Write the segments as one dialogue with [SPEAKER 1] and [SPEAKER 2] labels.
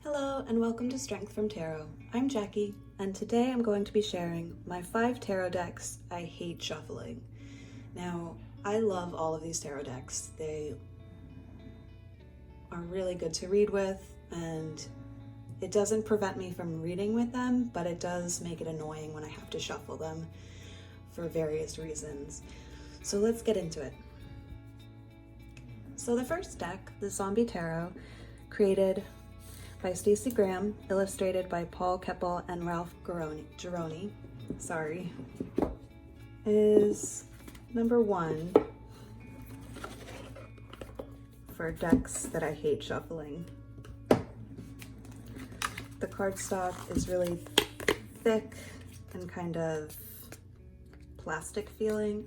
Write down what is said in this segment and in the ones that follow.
[SPEAKER 1] Hello and welcome to Strength from Tarot. I'm Jackie and today I'm going to be sharing my 5 tarot decks I hate shuffling. Now, I love all of these tarot decks. They are really good to read with and it doesn't prevent me from reading with them, but it does make it annoying when I have to shuffle them for various reasons. So let's get into it. So the first deck, the Zombie Tarot, created by Stacey Graham, illustrated by Paul Keppel and Ralph Gironi, is number 1 for decks that I hate shuffling. The cardstock is really thick and kind of plastic feeling.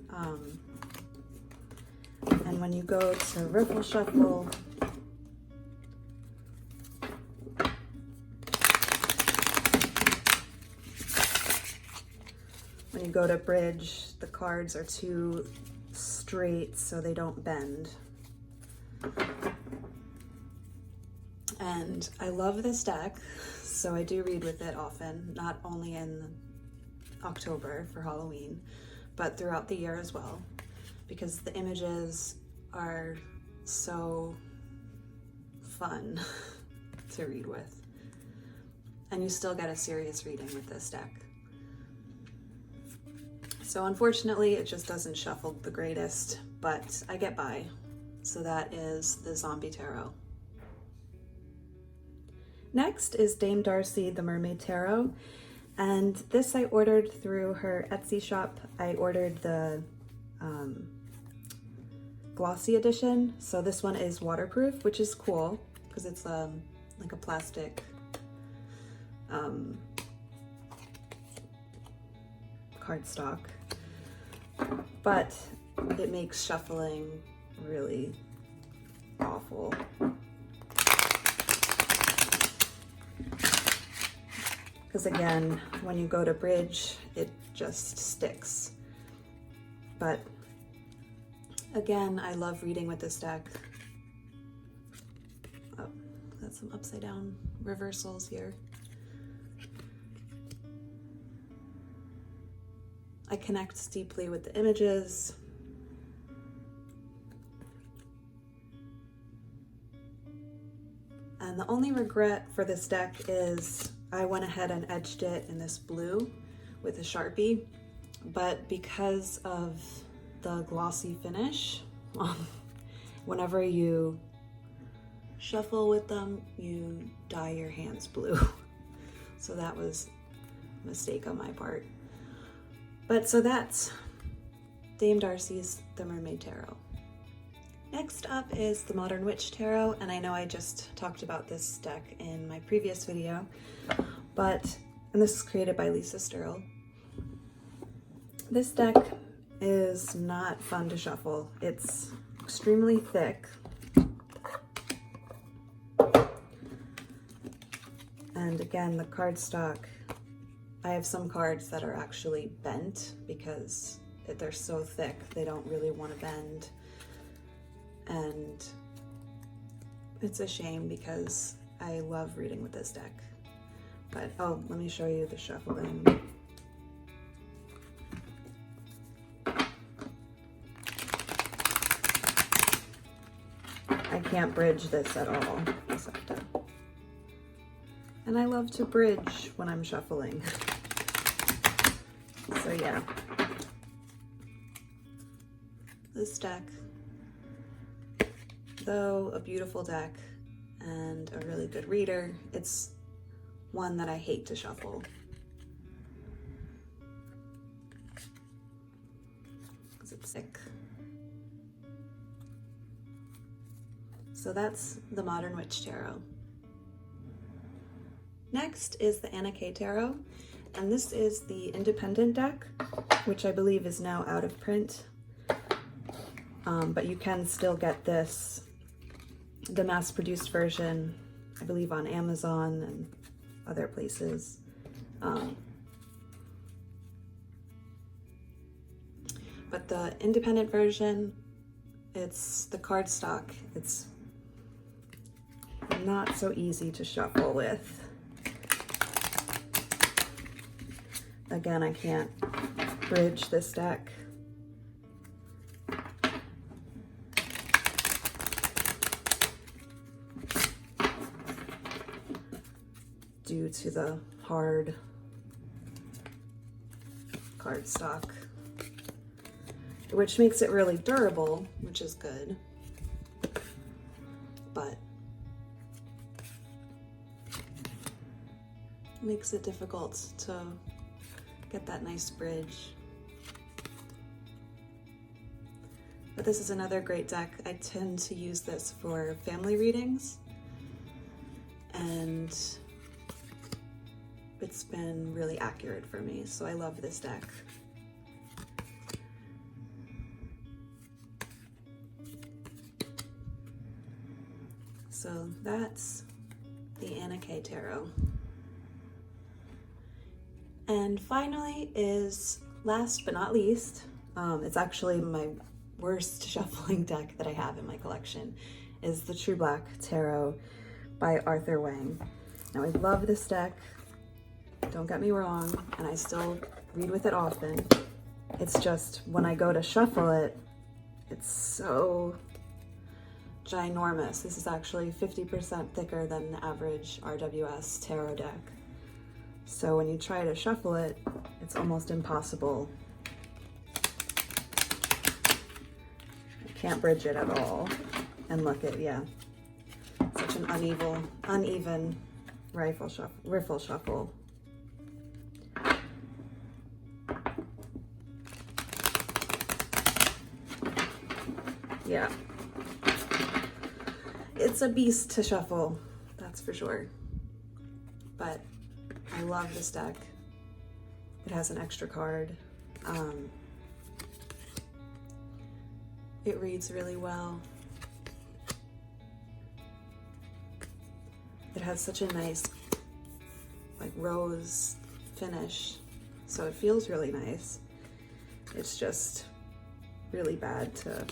[SPEAKER 1] And when you go to riffle shuffle, when you go to bridge, the cards are too straight so they don't bend. And I love this deck, so I do read with it often, not only in October for Halloween, but throughout the year as well, because the images are so fun to read with. And you still get a serious reading with this deck. So unfortunately, it just doesn't shuffle the greatest, but I get by. So that is the Zombie Tarot. Next is Dame Darcy, the Mermaid Tarot. And this I ordered through her Etsy shop. I ordered the glossy edition. So this one is waterproof, which is cool because it's like a plastic cardstock, but it makes shuffling really awful. Because again, when you go to bridge, it just sticks. But again, I love reading with this deck. Oh, got some upside down reversals here. I connect deeply with the images. And the only regret for this deck is I went ahead and edged it in this blue with a Sharpie, but because of the glossy finish, whenever you shuffle with them, you dye your hands blue. So that was a mistake on my part. But so that's Dame Darcy's The Mermaid Tarot. Next up is the Modern Witch Tarot, and I know I just talked about this deck in my previous video, and this is created by Lisa Sterle. This deck is not fun to shuffle. It's extremely thick. And again, the cardstock, I have some cards that are actually bent because they're so thick, they don't really want to bend. And it's a shame because I love reading with this deck. But, oh, let me show you the shuffling. I can't bridge this at all. And I love to bridge when I'm shuffling. So yeah, this deck, though a beautiful deck and a really good reader, it's one that I hate to shuffle. Because it's thick. So that's the Modern Witch Tarot. Next is the Anna K Tarot, and this is the independent deck, which I believe is now out of print. But you can still get this, the mass-produced version, I believe on Amazon and other places. But the independent version, it's the cardstock. It's not so easy to shuffle with. Again, I can't bridge this deck. Due to the hard cardstock, which makes it really durable, which is good, but makes it difficult to get that nice bridge. But this is another great deck. I tend to use this for family readings, and it's been really accurate for me, so I love this deck. So that's the Anna K Tarot. And finally is, last but not least, it's actually my worst shuffling deck that I have in my collection, is the True Black Tarot by Arthur Wang. Now, I love this deck, don't get me wrong, and I still read with it often. It's just when I go to shuffle it, it's so ginormous. This is actually 50% thicker than the average RWS tarot deck. So when you try to shuffle it, it's almost impossible. I can't bridge it at all. And look at, yeah, such an uneven riffle shuffle. Yeah, it's a beast to shuffle, that's for sure. But I love this deck. It has an extra card. It reads really well. It has such a nice, like, rose finish, so it feels really nice. It's just really bad to,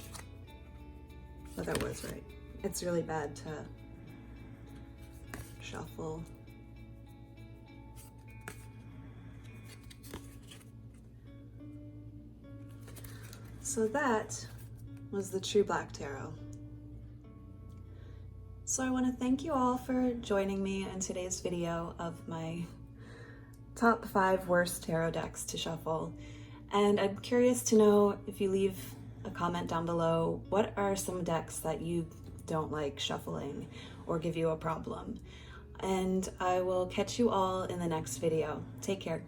[SPEAKER 1] oh, that was right. It's really bad to shuffle. So that was the True Black Tarot. So I want to thank you all for joining me in today's video of my top 5 worst tarot decks to shuffle. And I'm curious to know, if you leave a comment down below, what are some decks that you don't like shuffling or give you a problem? And I will catch you all in the next video. Take care.